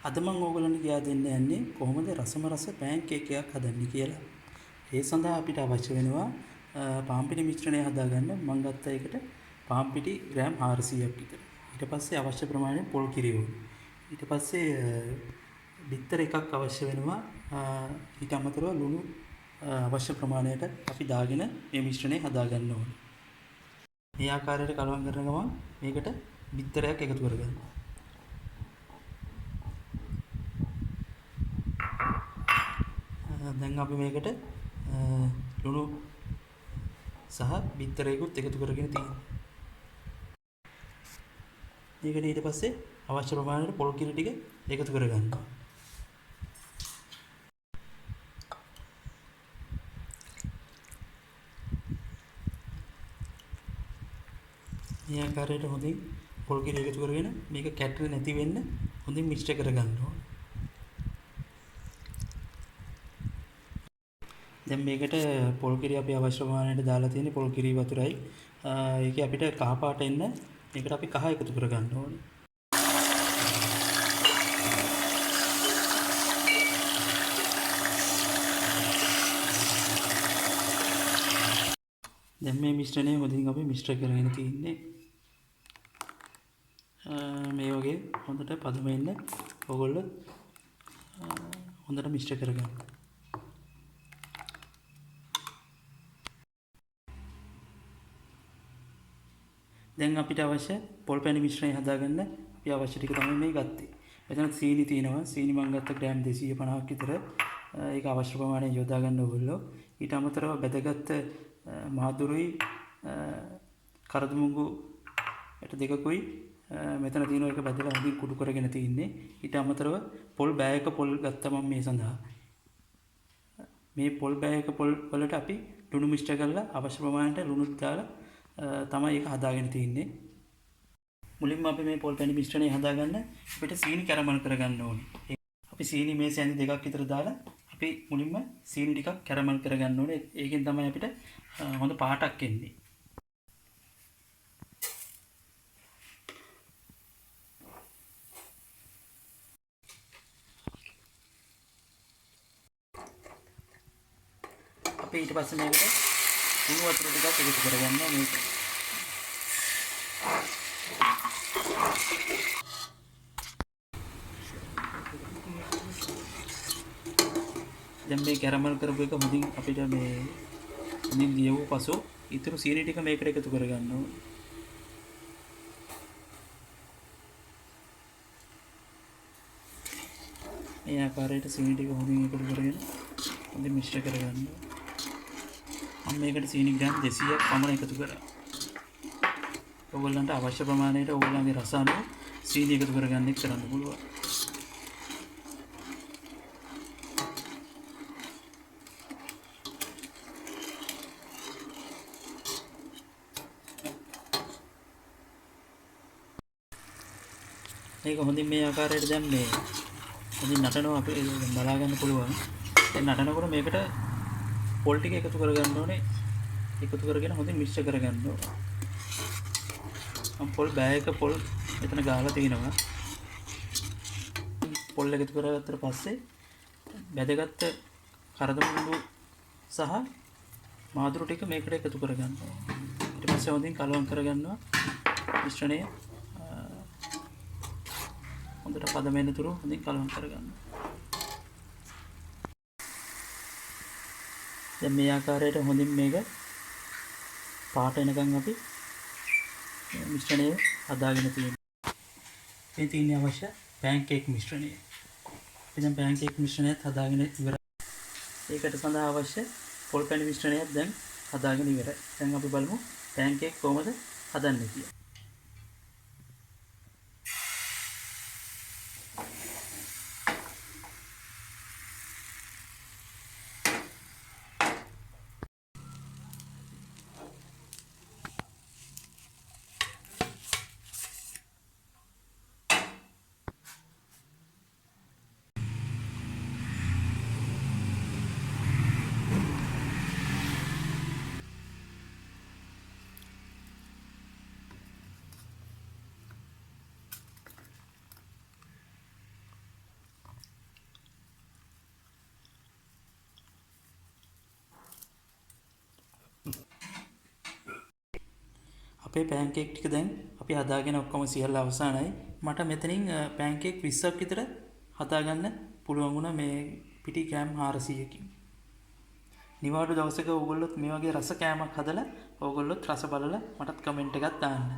අද මම ඕගොල්ලන්ට කියා දෙන්න යන්නේ කොහොමද රසම රස පෑන් කේක් එකක් හදන්නේ කියලා. ඒ සඳහා අපිට අවශ්‍ය වෙනවා පාන් පිටි මිශ්‍රණය හදාගන්න. මම ගත්ත එකට පාන් පිටි ග්‍රෑම් 400ක් විතර. ඊට පස්සේ අවශ්‍ය ප්‍රමාණය පොල් කිරි ඕන. ඊට පස්සේ බිත්තර එකක් අවශ්‍ය වෙනවා. ඊට අමතරව ලුණු අවශ්‍ය ප්‍රමාණයට අපි දාගෙන මේ මිශ්‍රණය හදාගන්න ඕනේ. මේ ආකාරයට කලවම් කරන ගමන් මේකට බිත්තරයක් එකතු කරගන්න. දැන් අපි මේකට ලුණු සහ බිත්තරයකුත් එකතු කරගෙන තියෙනවා. මේකට ඊට පස්සේ අවශ්‍ය ප්‍රමාණයට පොල් කිරි ටික එකතු කරගන්නවා. මේ ආකාරයට හොඳින් පොල් කිරි එකතු කරගෙන මේක කැටෙන්නේ නැති වෙන්න හොඳින් මිශ්‍ර කරගන්න ඕනේ. දැන් මේකට පොල් කිරි අපි අවශ්‍ය ප්‍රමාණයට දාලා තියෙන්නේ පොල් කිරි වතුරයි. ඒකේ අපිට කහ පාට එන්න මේකට අපි කහ එකතු කරගන්න ඕනේ. දැන් මේ මිශ්‍රණය හොඳින් අපි මිශ්‍ර කරගෙන තින්නේ. මේ වගේ හොඳට පදම එන්න ඔයගොල්ලෝ හොඳට මිශ්‍ර කරගන්න. දැන් අපිට අවශ්‍ය පොල් පැණි මිශ්‍රණය හදාගන්න අපි අවශ්‍ය ටික තමයි මේ ගත්තේ. එතන සීනි තියෙනවා. සීනි මම ගත්ත ග්‍රෑම් 250ක් විතර. ඒක අවශ්‍ය ප්‍රමාණය යොදා ගන්න ඕගොල්ලෝ. ඊට අමතරව බෙදගත් මාදුරුයි කරදමුඟු ඇට දෙකකුයි මෙතන තියෙන එක බෙදලා හොඳින් කුඩු කරගෙන තින්නේ. ඊට අමතරව පොල් බෑයක පොල් ගත්තා මම මේ සඳහා. මේ පොල් බෑයක පොල් වලට අපි ලුණු මිශ්‍ර කරලා අවශ්‍ය ප්‍රමාණයට ලුණු දාලා තමයි ඒක හදාගෙන තින්නේ. මුලින්ම අපි මේ පොල් පැණි මිශ්‍රණය හදාගන්න අපිට සීනි කැරමල් කරගන්න ඕනේ. අපි සීනි මේ සැනි දෙකක් විතර දාලා අපි මුලින්ම සීනි ටිකක් කැරමල් කරගන්න ඕනේ. ඒකෙන් තමයි අපිට හොඳ පාටක් එන්නේ. අපි ඊට පස්සේ මේකට ලුණු වතුර ටිකක් එකතු කරගන්නවා මේක. දැන් මේ කැරමල් කරපු එක හොඳින් අපිට මේ හොඳින් දියවු පසු ඊටු සීනි ටික මේකට එකතු කරගන්න ඕනේ. මේ ආකාරයට සීනි ටික හොඳින් එකතු කරගෙන හොඳින් මිශ්‍ර කරගන්න. මම මේකට සීනි ග්‍රෑම් 200ක් පමණ එකතු කරා. ඔයගොල්ලන්ට අවශ්‍ය ප්‍රමාණයට ඔයගොල්ලන්ගේ රස අනුව සීනි එකතු කරගන්න කරන්න පුළුවන්. මේක හොඳින් මේ ආකාරයට දැන් මේ හොඳින් නටනවා අපි බලා ගන්න පුළුවන්. දැන් නටනකොට මේකට පොල් ටික එකතු කරගන්න ඕනේ. එකතු කරගෙන හොඳින් මිශ්‍ර කරගන්න ඕනේ. මම පොල් බෑයක පොල් මෙතන ගාලා තිනවා. පොල් එකතු කරගත්තට පස්සේ බැදගත්ත කරදමුළු සහ මාදුරු ටික මේකට එකතු කරගන්න ඕනේ. ඊට පස්සේ හොඳින් කලවම් කරගන්නවා මිශ්‍රණය. හොඳට පදම එන තුරු හොඳින් කලවම් කරගන්න. දැන් මේ ආකාරයට හොඳින් මේක පාට එනකන් අපි මිශ්‍රණය හදාගෙන තියෙනවා. මේ තියෙන අවශ්‍ය පෑන් කේක් මිශ්‍රණය. අපි දැන් පෑන් කේක් මිශ්‍රණයත් හදාගෙන ඉවරයි. ඒකට සඳහා අවශ්‍ය පොල් පැණි මිශ්‍රණයත් දැන් හදාගෙන ඉවරයි. දැන් අපි බලමු පෑන් කේක් කොහොමද හදන්නේ කියලා. අපේ පෑන්කේක් ටික දැන් අපි හදාගෙන ඔක්කොම සියල්ල අවසానයි. මට මෙතනින් පෑන්කේක් 20ක් විතර හදාගන්න පුළුවන් වුණා මේ පිටි ග්‍රෑම් 400කින්. නිවාඩු දවසක ඕගොල්ලොත් මේ වගේ රස කෑමක් හදලා ඕගොල්ලොත් රස බලලා මටත් කමෙන්ට් එකක් දාන්න.